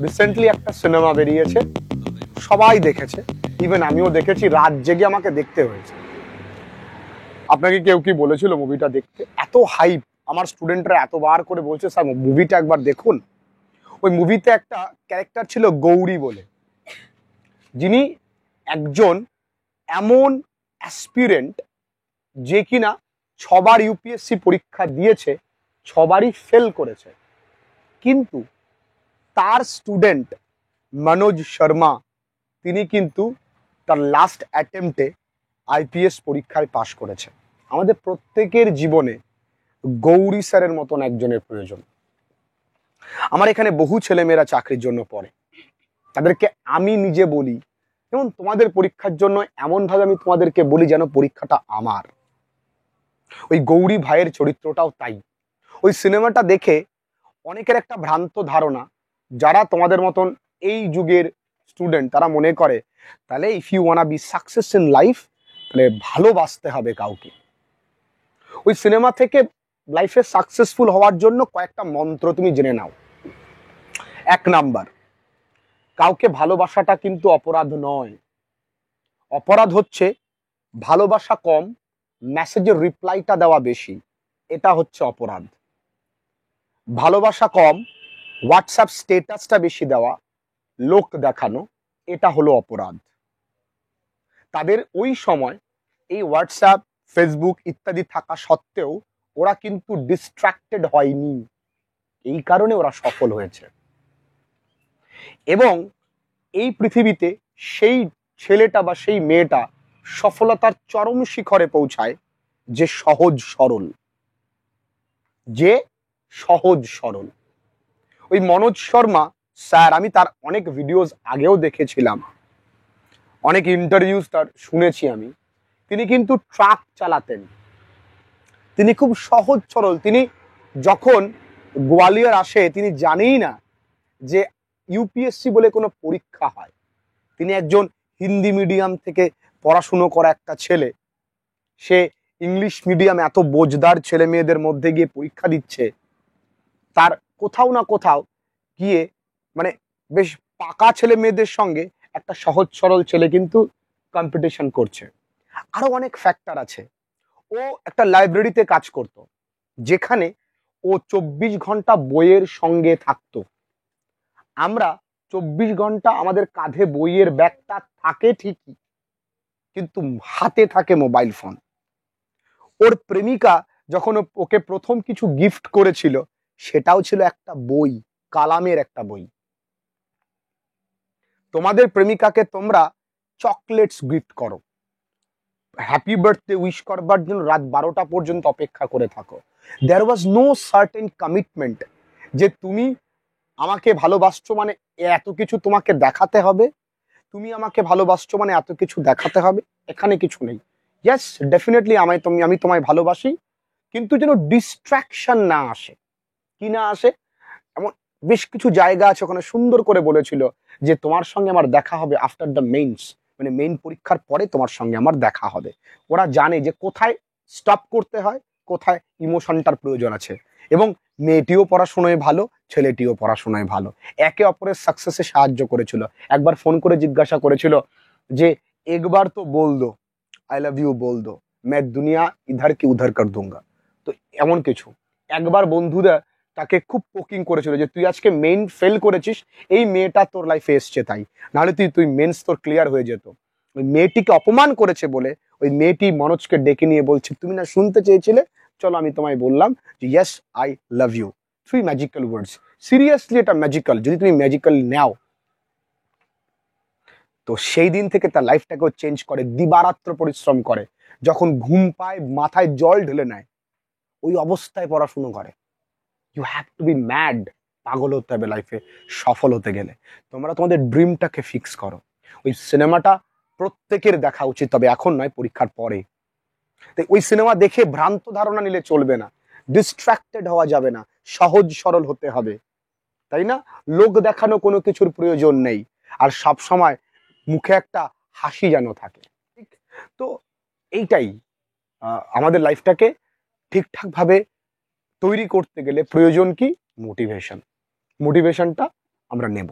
Recently একটা cinema বেরিয়েছে, সবাই দেখেছে, ইভেন আমিও দেখেছি, রাত জেগে আমাকে দেখতে হয়েছে। আপনাকে কেউ কি বলেছিল মুভিটা দেখতে? এত হাইপ, আমার স্টুডেন্টরা এতবার করে বলছে স্যার মুভিটা একবার দেখুন। ওই মুভিতে একটা ক্যারেক্টার ছিল গৌরী বলে, যিনি একজন এমন অ্যাসপিরেন্ট যে কিনা 6বার ইউপিএসসি পরীক্ষা দিয়েছে, 6বারই ফেল করেছে, কিন্তু তার স্টুডেন্ট মনোজ শর্মা তিনি কিন্তু তার লাস্ট অ্যাটেম্পটে আইপিএস পরীক্ষায় পাশ করেছে। আমাদের প্রত্যেকের জীবনে গৌরী স্যারের মতন একজনের প্রয়োজন। আমার এখানে বহু ছেলেমেয়েরা চাকরির জন্য পড়ে, তাদেরকে আমি নিজে বলি, যেমন তোমাদের পরীক্ষার জন্য এমনভাবে আমি তোমাদেরকে বলি যেন পরীক্ষাটা আমার। ওই গৌরী ভাইয়ের চরিত্রটাও তাই। ওই সিনেমাটা দেখে অনেকের একটা ভ্রান্ত ধারণা, যারা তোমাদের মতন এই যুগের স্টুডেন্ট, তারা মনে করে তাহলে if you wanna be success in life, তাহলে ভালোবাসতে হবে কাউকে। ওই সিনেমা থেকে লাইফে সাকসেসফুল হওয়ার জন্য কয়েকটা মন্ত্র তুমি জেনে নাও। 1 নাম্বার, কাউকে ভালোবাসাটা কিন্তু অপরাধ নয়। অপরাধ হচ্ছে ভালোবাসা কম, মেসেজের রিপ্লাইটা দেওয়া বেশি, এটা হচ্ছে অপরাধ। ভালোবাসা কম, হোয়াটসঅ্যাপ স্টেটাসটা বেশি দেওয়া, লোক দেখানো, এটা হলো অপরাধ। তাদের ওই সময় এই হোয়াটসঅ্যাপ, ফেসবুক ইত্যাদি থাকা সত্ত্বেও ওরা কিন্তু ডিস্ট্রাক্টেড হয়নি, এই কারণে ওরা সফল হয়েছে। এবং এই পৃথিবীতে সেই ছেলেটা বা সেই মেয়েটা সফলতার চরম শিখরে পৌঁছায় যে সহজ সরল, যে সহজ সরল। ওই মনোজ শর্মা স্যার, আমি তার অনেক ভিডিওস আগেও দেখেছিলাম, অনেক ইন্টারভিউজ তার শুনেছি আমি। তিনি কিন্তু ট্রাক চালাতেন, তিনি খুব সহজ সরল। তিনি যখন গোয়ালিয়র আসে, তিনি জানেই না যে ইউপিএসসি বলে কোনো পরীক্ষা হয়। তিনি একজন হিন্দি মিডিয়াম থেকে পড়াশুনো করা একটা ছেলে, সে ইংলিশ মিডিয়াম এত বোঝদার ছেলে মেয়েদের মধ্যে গিয়ে পরীক্ষা দিচ্ছে। তার কোথাও না কোথাও গিয়ে মানে বেশ পাকা ছেলে মেয়েদের সঙ্গে একটা সহজ সরল ছেলে কিন্তু কম্পিটিশন করছে। আরো অনেক ফ্যাক্টর আছে। ও একটা লাইব্রেরিতে কাজ করত, যেখানে ও 24 ঘন্টা বইয়ের সঙ্গে থাকতো। আমরা 24 ঘন্টা আমাদের কাঁধে বইয়ের ব্যাগটা থাকে ঠিকই, কিন্তু হাতে থাকে মোবাইল ফোন। ওর প্রেমিকা যখন ওকে প্রথম কিছু গিফট করেছিল, সেটাও ছিল একটা বই, কালামের একটা বই। তোমাদের প্রেমিকাকে তোমরা চকলেটস গিফট করো, হ্যাপি বার্থডে উইশ করবার জন্য রাত 12টা পর্যন্ত অপেক্ষা করে থাকো। দেয়ার ওয়াজ নো সার্টেন কমিটমেন্ট যে তুমি আমাকে ভালোবাসছো মানে এত কিছু তোমাকে দেখাতে হবে, তুমি আমাকে ভালোবাসছো মানে এত কিছু দেখাতে হবে, এখানে কিছু নেই। ইয়েস, ডেফিনেটলি আমি তোমায় ভালোবাসি, কিন্তু যেন ডিস্ট্রাকশন না আসে। কি না আসে? এমন বেশ কিছু জায়গা আছে, ওখানে সুন্দর করে বলেছিল যে তোমার সঙ্গে আমার দেখা হবে আফটার দ্য মেইনস, মানে মেইন পরীক্ষার পরে তোমার সঙ্গে আমার দেখা হবে। ওরা জানে যে কোথায় স্টপ করতে হয়, কোথায় ইমোশনটার প্রয়োজন আছে। এবং মেয়েটিও পড়াশোনায় ভালো, ছেলেটিও পড়াশোনায় ভালো, একে অপরের সাকসেসে সাহায্য করেছিল। একবার ফোন করে জিজ্ঞাসা করেছিল যে একবার তো বল দো আই লাভ ইউ, বল দো मैं दुनिया इधर की उधर कर दूंगा। তো এমন কিছু একবার বন্ধুরা তাকে খুব পোকিং করেছিল যে তুই আজকে মেইন ফেল করেছিস, এই মেয়েটা তোর লাইফে এসছে তাই, নাহলে তুই মেন্স তোর ক্লিয়ার হয়ে যেত। ওই মেয়েটিকে অপমান করেছে বলে ওই মেয়েটি মনোজকে ডেকে নিয়ে বলছে তুমি না শুনতে চেয়েছিলে, চলো আমি তোমায় বললাম যে yes I love you, 3 magical words. Seriously এটা ম্যাজিক্যাল, যদি তুমি ম্যাজিক্যাল নাও। তো সেই দিন থেকে তার লাইফটাকেও চেঞ্জ করে, দিবারাত্র পরিশ্রম করে, যখন ঘুম পায় মাথায় জল ঢেলে নেয়, ওই অবস্থায় পড়াশুনো করে। You have to be mad, পাগল হতে হবে লাইফে সফল হতে গেলে। তোমরা তোমাদের ড্রিমটাকে ফিক্স করো। ওই সিনেমাটা প্রত্যেকের দেখা উচিত, তবে এখন নয়, পরীক্ষার পরে। তাই ওই সিনেমা দেখে ভ্রান্ত ধারণা নিলে চলবে না, ডিস্ট্রাক্টেড হওয়া যাবে না, সহজ সরল হতে হবে, তাই না? লোক দেখানো কোনো কিছুর প্রয়োজন নেই, আর সব সময় মুখে একটা হাসি যেন থাকে। ঠিক তো এইটাই আমাদের লাইফটাকে ঠিকঠাক ভাবে তৈরি করতে গেলে প্রয়োজন কি? মোটিভেশনটা আমরা নেব।